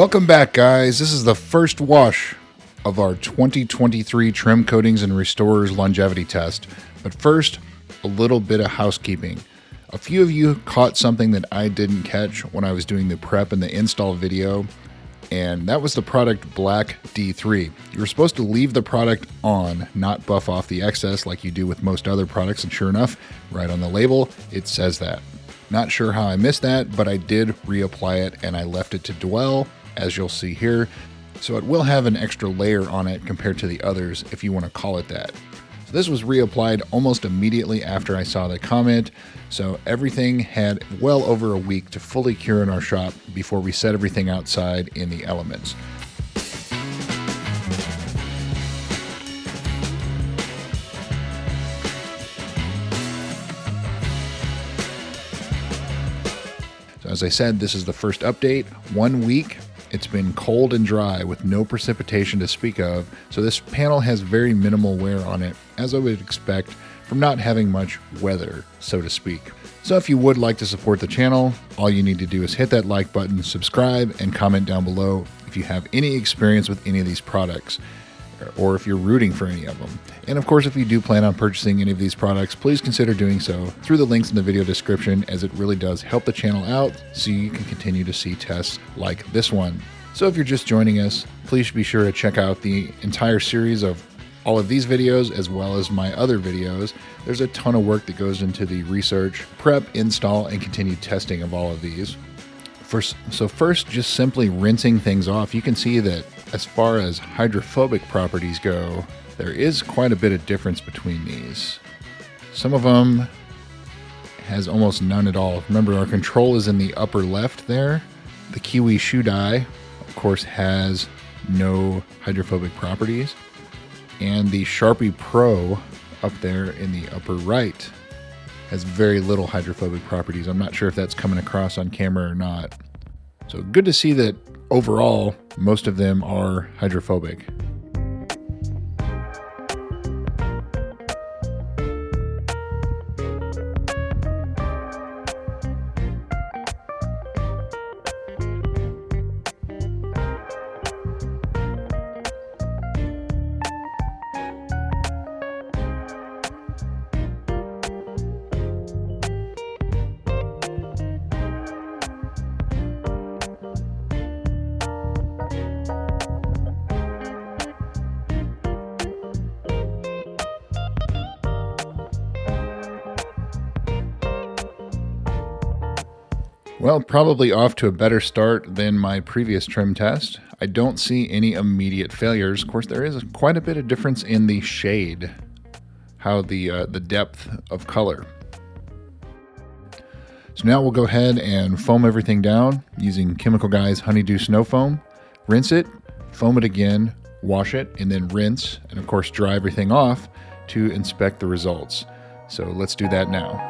Welcome back, guys. This is the first wash of our 2023 Trim Coatings and Restorers Longevity Test. But first, a little bit of housekeeping. A few of you caught something that I didn't catch when I was doing the prep and the install video, and that was the product Black D3. You were supposed to leave the product on, not buff off the excess like you do with most other products, and sure enough, right on the label, it says that. Not sure how I missed that, but I did reapply it and I left it to dwell, as you'll see here. So it will have an extra layer on it compared to the others, if you want to call it that. So this was reapplied almost immediately after I saw the comment. So everything had well over a week to fully cure in our shop before we set everything outside in the elements. So as I said, this is the first update. 1 week. It's been cold and dry with no precipitation to speak of, so this panel has very minimal wear on it, as I would expect from not having much weather, so to speak. So if you would like to support the channel, all you need to do is hit that like button, subscribe, and comment down below if you have any experience with any of these products, or if you're rooting for any of them. And of course, if you do plan on purchasing any of these products, please consider doing so through the links in the video description, as it really does help the channel out so you can continue to see tests like this one. So if you're just joining us, please be sure to check out the entire series of all of these videos as well as my other videos. There's a ton of work that goes into the research, prep, install, and continued testing of all of these. So first, just simply rinsing things off, you can see that as far as hydrophobic properties go, there is quite a bit of difference between these. Some of them has almost none at all. Remember, our control is in the upper left there. The Kiwi shoe dye, of course, has no hydrophobic properties. And the Sharpie Pro up there in the upper right has very little hydrophobic properties. I'm not sure if that's coming across on camera or not. So good to see that overall, most of them are hydrophobic. Well, probably off to a better start than my previous trim test. I don't see any immediate failures. Of course, there is quite a bit of difference in the shade, how the depth of color. So now we'll go ahead and foam everything down using Chemical Guy's Honeydew Snow Foam. Rinse it, foam it again, wash it, and then rinse, and of course dry everything off to inspect the results. So let's do that now.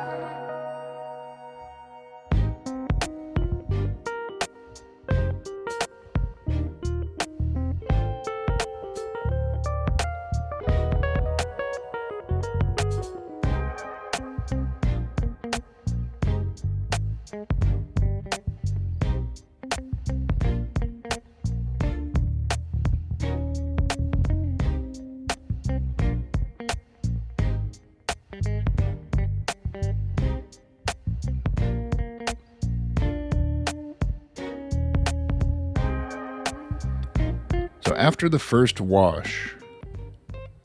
So after the first wash,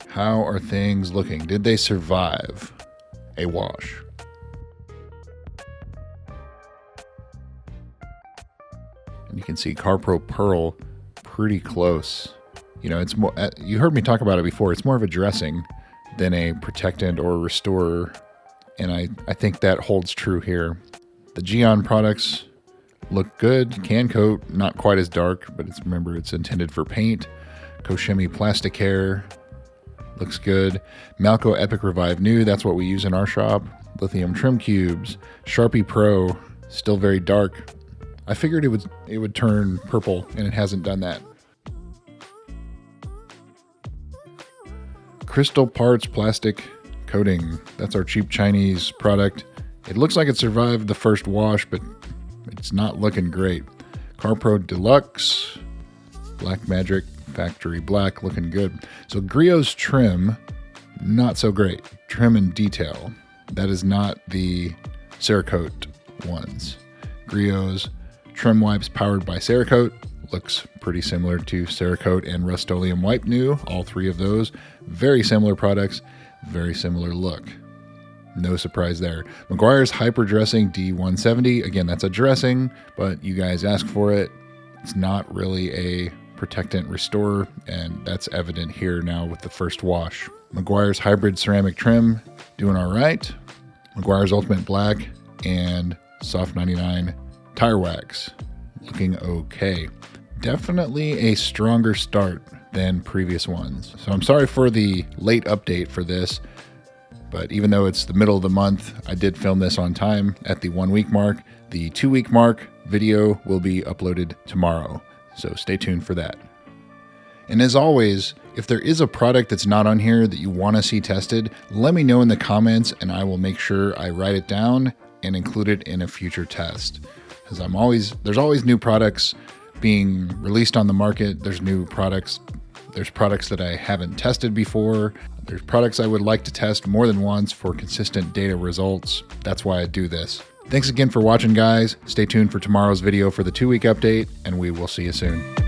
how are things looking? Did they survive a wash? And you can see CarPro Pearl pretty close. You know, it's more, you heard me talk about it before, it's more of a dressing than a protectant or restorer. And I think that holds true here. The Geon products look good. Can coat, not quite as dark, but remember, it's intended for paint. Koshimi Plastic Hair looks good. Malco Epic Revive New, that's what we use in our shop. Lithium Trim Cubes. Sharpie Pro, still very dark. I figured it would turn purple, and it hasn't done that. Crystal Parts Plastic Coating, that's our cheap Chinese product. It looks like it survived the first wash, but it's not looking great. CarPro Deluxe, Black Magic Factory Black, looking good. So Griot's trim, not so great. Trim and detail. That is not the Cerakote ones. Griot's trim wipes powered by Cerakote. Looks pretty similar to Cerakote and Rust-Oleum Wipe New. All three of those. Very similar products, very similar look. No surprise there. Meguiar's Hyper Dressing D170. Again, that's a dressing, but you guys asked for it. It's not really a protectant restorer, and that's evident here now with the first wash. Meguiar's Hybrid Ceramic Trim, doing all right. Meguiar's Ultimate Black and Soft 99 Tire Wax, looking okay. Definitely a stronger start than previous ones. So I'm sorry for the late update for this, but even though it's the middle of the month, I did film this on time at the 1 week mark. The 2 week mark video will be uploaded tomorrow, so stay tuned for that. And as always, if there is a product that's not on here that you want to see tested, let me know in the comments and I will make sure I write it down and include it in a future test. Because there's always new products being released on the market. There's products that I haven't tested before. There's products I would like to test more than once for consistent data results. That's why I do this. Thanks again for watching, guys. Stay tuned for tomorrow's video for the 2 week update, and we will see you soon.